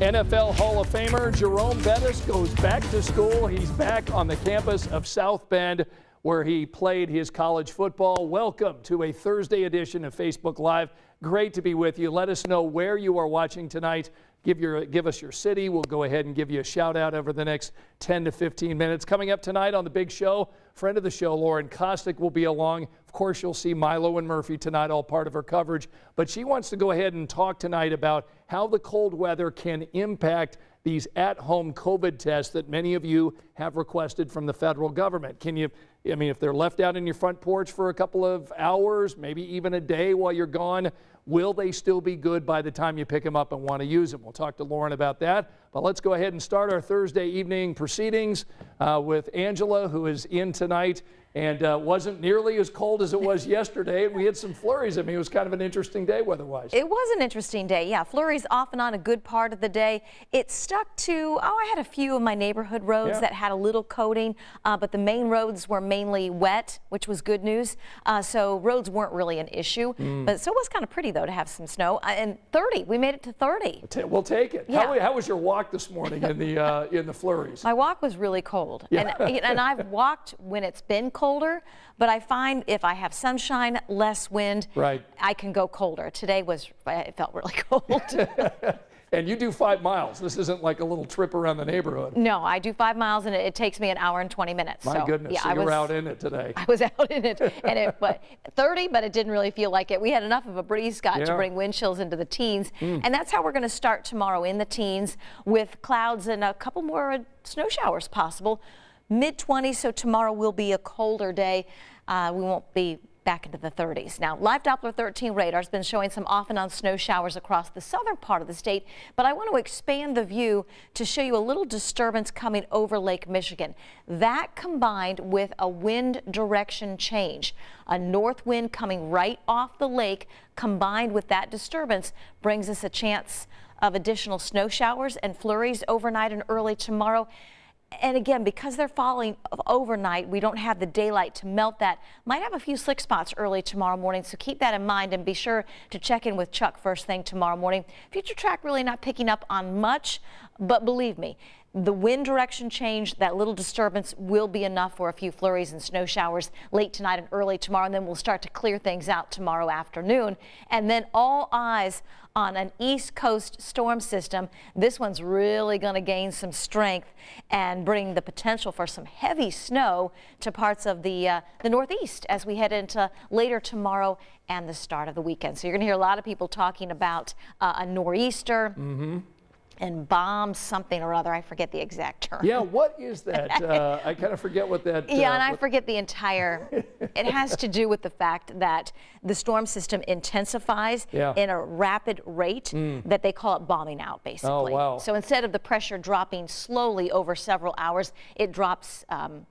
NFL Hall of Famer Jerome Bettis goes back to school. He's back on the campus of South Bend where he played his college football. Welcome to a Thursday edition of Facebook Live. Great to be with you. Let us know where you are watching tonight. Give us your city. We'll go ahead and give you a shout out over the next 10 to 15 minutes. Coming up tonight on the big show, friend of the show, Lauren Kostick, will be along. Of course, you'll see Milo and Murphy tonight, all part of her coverage. But she wants to go ahead and talk tonight about how the cold weather can impact these at-home COVID tests that many of you have requested from the federal government. If they're left out in your front porch for a couple of hours, maybe even a day while you're gone, will they still be good by the time you pick them up and want to use them? We'll talk to Lauren about that. But let's go ahead and start our Thursday evening proceedings with Angela, who is in tonight. And wasn't nearly as cold as it was yesterday. And we had some flurries. It was kind of an interesting day weather-wise. It was an interesting day, yeah. Flurries off and on a good part of the day. It stuck to, I had a few of my neighborhood roads that had a little coating, but the main roads were mainly wet, which was good news. So roads weren't really an issue. But so it was kind of pretty, though, to have some snow. And 30, we made it to 30. We'll take it. Yeah. How was your walk this morning in the flurries? My walk was really cold. Yeah. And I've walked when it's been colder, but I find if I have sunshine, less wind, I can go colder. Today it felt really cold. And you do 5 miles. This isn't like a little trip around the neighborhood. No, I do 5 miles, and it takes me an hour and 20 minutes. My goodness, yeah, so you were out in it today. I was out in it, and but 30, but it didn't really feel like it. We had enough of a breeze, Scott, to bring wind chills into the teens, and that's how we're going to start tomorrow in the teens with clouds and a couple more snow showers possible. Mid-20s, so tomorrow will be a colder day. We won't be back into the 30s. Now, live Doppler 13 radar has been showing some off and on snow showers across the southern part of the state, but I want to expand the view to show you a little disturbance coming over Lake Michigan. That combined with a wind direction change, a north wind coming right off the lake, combined with that disturbance brings us a chance of additional snow showers and flurries overnight and early tomorrow. And again, because they're falling overnight, we don't have the daylight to melt that. Might have a few slick spots early tomorrow morning, so keep that in mind and be sure to check in with Chuck first thing tomorrow morning. Future track really not picking up on much, but believe me, the wind direction change, that little disturbance will be enough for a few flurries and snow showers late tonight and early tomorrow, and then we'll start to clear things out tomorrow afternoon. And then all eyes on an East Coast storm system. This one's really going to gain some strength and bring the potential for some heavy snow to parts of the Northeast as we head into later tomorrow and the start of the weekend. So you're going to hear a lot of people talking about a nor'easter. And bomb something or other. I forget the exact term. Yeah, what is that? I kind of forget what that... Yeah, and I forget the entire... It has to do with the fact that the storm system intensifies in a rapid rate that they call it bombing out, basically. Oh, wow. So instead of the pressure dropping slowly over several hours, it drops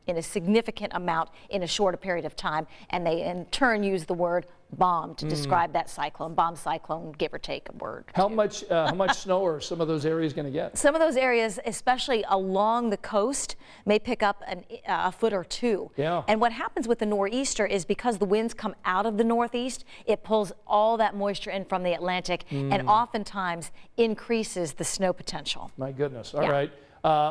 in a significant amount in a shorter period of time, and they in turn use the word bomb to describe that cyclone. Bomb cyclone, give or take a word. How much snow are some of those areas going to get? Some of those areas, especially along the coast, may pick up a foot or two. Yeah. And what happens with the nor'easter is because the winds come out of the northeast, it pulls all that moisture in from the Atlantic and oftentimes increases the snow potential. My goodness. All right.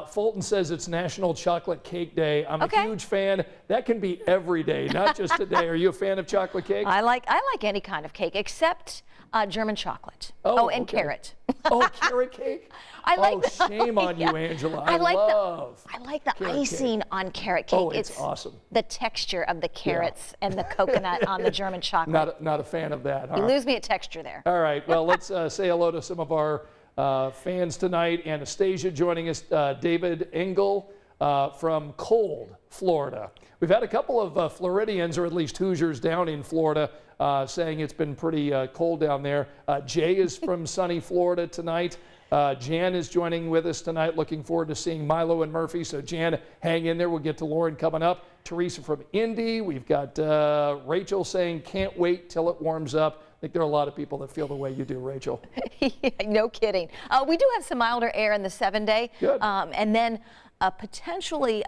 Fulton says it's National Chocolate Cake Day. I'm a huge fan. That can be every day, not just today. Are you a fan of chocolate cake? I like any kind of cake except German chocolate. And carrot. Oh, carrot cake? I like shame on you, Angela. I like the icing on carrot cake. Oh, it's awesome. The texture of the carrots and the coconut on the German chocolate. Not a fan of that, huh? You lose me at texture there. All right. Well, let's say hello to some of our fans tonight. Anastasia joining us, David Engel from Cold, Florida. We've had a couple of Floridians, or at least Hoosiers down in Florida, saying it's been pretty cold down there. Jay is from sunny Florida tonight. Jan is joining with us tonight. Looking forward to seeing Milo and Murphy. So Jan, hang in there. We'll get to Lauren coming up. Teresa from Indy. We've got Rachel saying can't wait till it warms up. I think there are a lot of people that feel the way you do, Rachel. No kidding. We do have some milder air in the 7-day. Good. And then potentially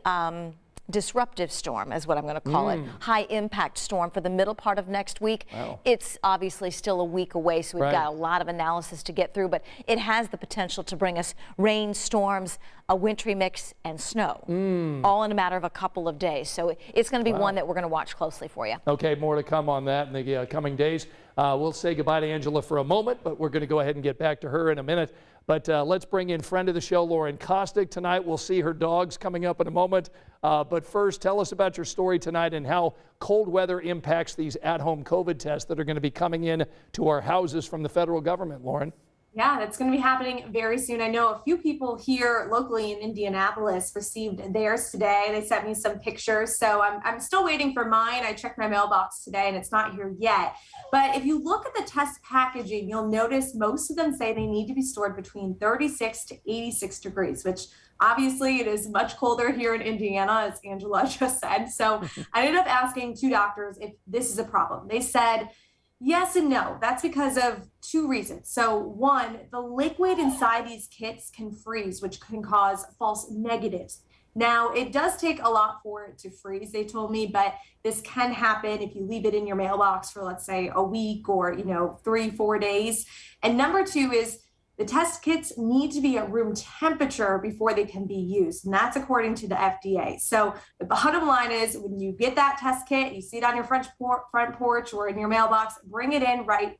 disruptive storm is what I'm going to call it. High impact storm for the middle part of next week. Wow. It's obviously still a week away, so we've got a lot of analysis to get through, but it has the potential to bring us rain, storms, a wintry mix, and snow, all in a matter of a couple of days. So it's going to be one that we're going to watch closely for you. Okay, more to come on that in the coming days. We'll say goodbye to Angela for a moment, but we're going to go ahead and get back to her in a minute. But let's bring in friend of the show, Lauren Kostick, tonight. We'll see her dogs coming up in a moment. But first, tell us about your story tonight and how cold weather impacts these at-home COVID tests that are going to be coming in to our houses from the federal government, Lauren. Yeah, that's going to be happening very soon. I know a few people here locally in Indianapolis received theirs today. They sent me some pictures. So I'm still waiting for mine. I checked my mailbox today and it's not here yet. But if you look at the test packaging, you'll notice most of them say they need to be stored between 36 to 86 degrees, which obviously it is much colder here in Indiana, as Angela just said. So I ended up asking two doctors if this is a problem. They said, yes and no. That's because of two reasons. So one, the liquid inside these kits can freeze, which can cause false negatives. Now, it does take a lot for it to freeze, they told me, but this can happen if you leave it in your mailbox for, let's say, a week or, 3-4 days. And number two is the test kits need to be at room temperature before they can be used. And that's according to the FDA. So the bottom line is when you get that test kit, you see it on your front porch or in your mailbox, bring it in right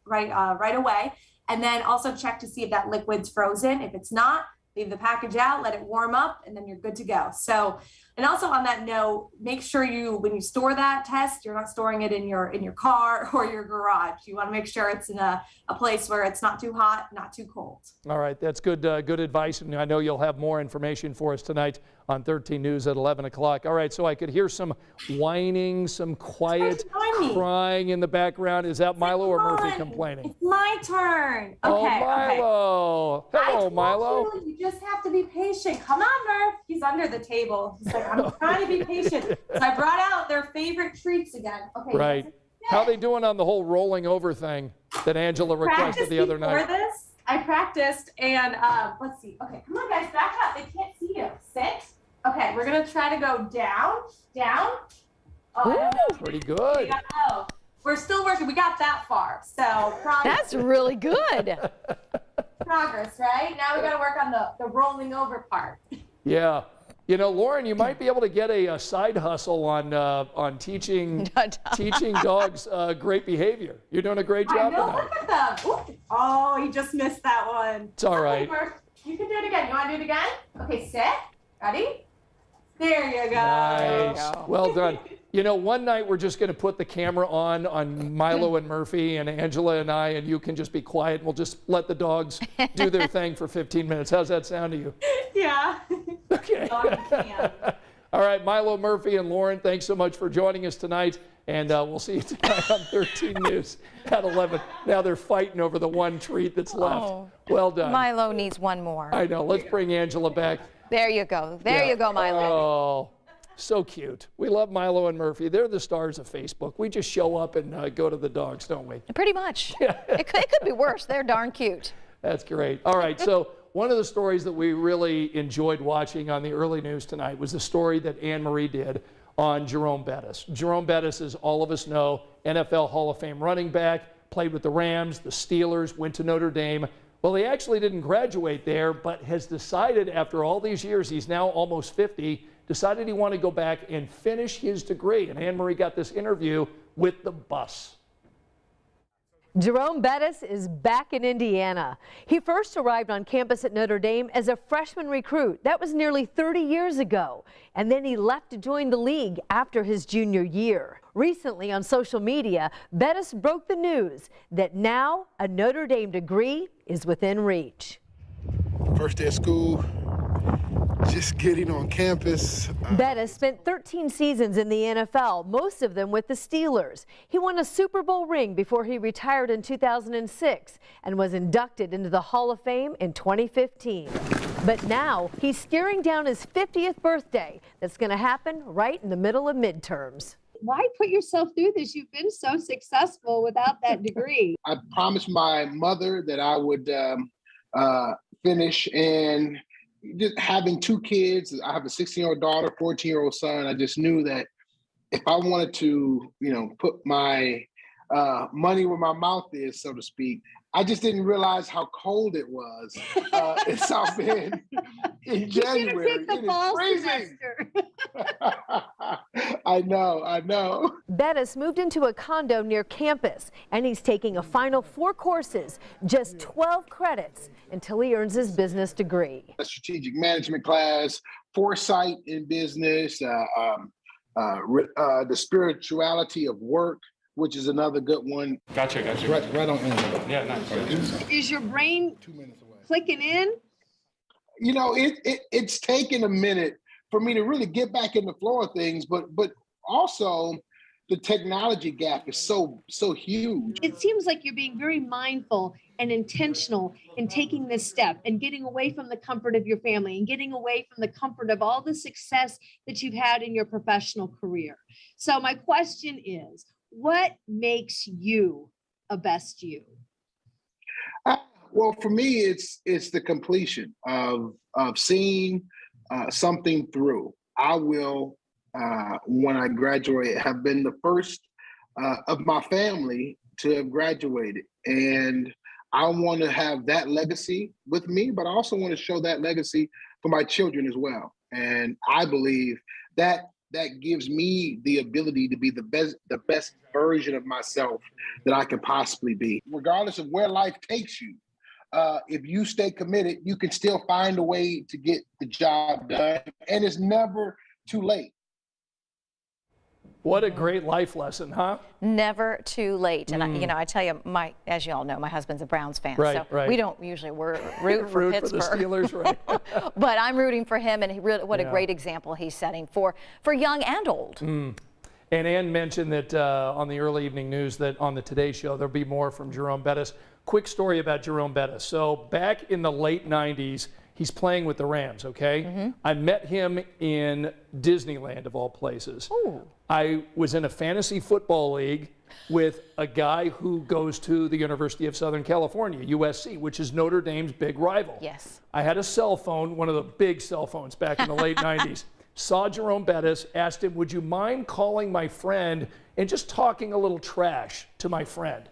away. And then also check to see if that liquid's frozen. If it's not, leave the package out, let it warm up, and then you're good to go. So, and also on that note, make sure when you store that test, you're not storing it in your car or your garage. You want to make sure it's in a place where it's not too hot, not too cold. All right, that's good advice, and I know you'll have more information for us tonight on 13 News at 11 o'clock. All right, so I could hear some whining, some quiet crying in the background. Is that Milo or Murphy complaining? It's my turn. Okay, oh, Milo. Okay. Hello, Milo. You just have to be patient. Come on, Murph. He's under the table. He's like, I'm trying to be patient. So I brought out their favorite treats again. Okay. Right. How are they doing on the whole rolling over thing that Angela requested the other night? I practiced, and let's see. Okay, come on, guys, back up. They can't see you. Sit. Okay, we're gonna try to go down. Oh, pretty good. We're still working. We got that far, so progress. That's really good. Progress, right? Now we got to work on the rolling over part. Yeah. Lauren, you might be able to get a side hustle on teaching dogs great behavior. You're doing a great job tonight. Look at them. Ooh. Oh, you just missed that one. It's all right. You can do it again. You want to do it again? Okay, sit. Ready? There you go. Nice. Well done. One night we're just going to put the camera on Milo and Murphy and Angela and I, and you can just be quiet. And we'll just let the dogs do their thing for 15 minutes. How's that sound to you? Yeah. Okay. All right, Milo, Murphy, and Lauren, thanks so much for joining us tonight. And we'll see you tonight on 13 News at 11. Now they're fighting over the one treat that's left. Oh, well done. Milo needs one more. I know. Let's bring Angela back. There you go. There you go, Milo. Oh, so cute. We love Milo and Murphy. They're the stars of Facebook. We just show up and go to the dogs, don't we? Pretty much. It could be worse. They're darn cute. That's great. All right, so one of the stories that we really enjoyed watching on the early news tonight was the story that Anne Marie did on Jerome Bettis. Jerome Bettis, as all of us know, NFL Hall of Fame running back, played with the Rams, the Steelers, went to Notre Dame. Well, he actually didn't graduate there, but has decided after all these years, he's now almost 50, decided he wanted to go back and finish his degree. And Anne Marie got this interview with the bus. Jerome Bettis is back in Indiana. He first arrived on campus at Notre Dame as a freshman recruit. That was nearly 30 years ago. And then he left to join the league after his junior year. Recently on social media, Bettis broke the news that now a Notre Dame degree is within reach. First day of school, just getting on campus. Bettis spent 13 seasons in the NFL, most of them with the Steelers. He won a Super Bowl ring before he retired in 2006 and was inducted into the Hall of Fame in 2015. But now he's staring down his 50th birthday that's going to happen right in the middle of midterms. Why put yourself through this? You've been so successful without that degree. I promised my mother that I would finish and just having two kids, I have a 16-year-old daughter, 14-year-old son. I just knew that if I wanted to, put my money where my mouth is, so to speak, I just didn't realize how cold it was in South Bend in January. You should have picked the fall semester. I know. Bettis moved into a condo near campus, and he's taking a final 4 courses, just 12 credits, until he earns his business degree. A strategic management class, foresight in business, the spirituality of work, which is another good one. Gotcha. Right on end. Yeah, nice. Is your brain 2 minutes away. clicking in? It's taken a minute for me to really get back in the flow of things, but also the technology gap is so huge. It seems like you're being very mindful and intentional in taking this step and getting away from the comfort of your family and getting away from the comfort of all the success that you've had in your professional career. So my question is, what makes you a best you? Well, for me, it's the completion of seeing something through. I will, when I graduate, have been the first of my family to have graduated. And I want to have that legacy with me, but I also want to show that legacy for my children as well. And I believe that gives me the ability to be the best version of myself that I can possibly be. Regardless of where life takes you, if you stay committed, you can still find a way to get the job done, and it's never too late. What a great life lesson, huh? Never too late. And I tell you, as you all know, my husband's a Browns fan, Right. we don't usually root for Root Pittsburgh. for the Steelers, right? But I'm rooting for him, and what a great example he's setting for young and old. And Ann mentioned that on the early evening news that on the Today Show there'll be more from Jerome Bettis. Quick story about Jerome Bettis. So back in the late 90s, he's playing with the Rams, okay? I met him in Disneyland, of all places. Ooh. I was in a fantasy football league with a guy who goes to the University of Southern California, USC, which is Notre Dame's big rival. Yes. I had a cell phone, one of the big cell phones back in the late 90s. Saw Jerome Bettis, asked him, would you mind calling my friend and just talking a little trash to my friend?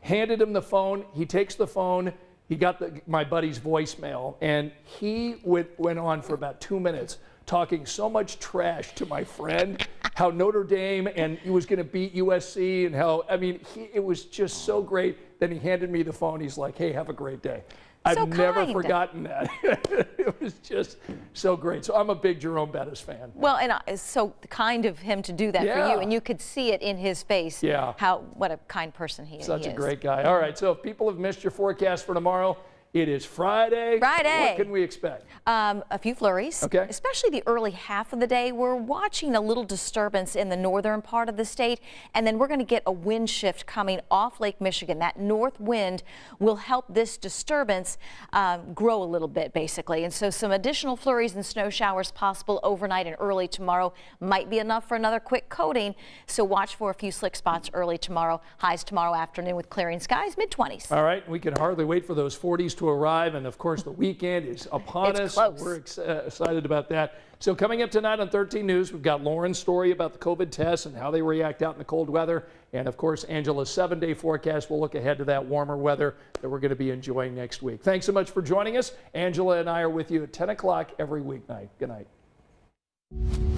Handed him the phone. He takes the phone. He got my buddy's voicemail, and he went on for about 2 minutes talking so much trash to my friend, how Notre Dame and he was going to beat USC, and how, it was just so great. Then he handed me the phone. He's like, hey, have a great day. I've never forgotten that. It was just so great. So I'm a big Jerome Bettis fan. Well, and it's so kind of him to do that for you, and you could see it in his face. Yeah. What a kind person he is. Such a great guy. All right, so if people have missed your forecast for tomorrow, it is Friday. What can we expect? A few flurries, okay. Especially the early half of the day. We're watching a little disturbance in the northern part of the state, and then we're going to get a wind shift coming off Lake Michigan. That north wind will help this disturbance grow a little bit, basically. And so some additional flurries and snow showers possible overnight and early tomorrow. Might be enough for another quick coating, so watch for a few slick spots early tomorrow. Highs tomorrow afternoon with clearing skies, mid-20s. All right, we can hardly wait for those 40s to arrive, and of course the weekend is upon us. Close. We're excited about that. So coming up tonight on 13 News, we've got Lauren's story about the COVID tests and how they react out in the cold weather, and of course Angela's 7-day forecast. We'll look ahead to that warmer weather that we're going to be enjoying next week. Thanks so much for joining us. Angela and I are with you at 10 o'clock every weeknight. Good night.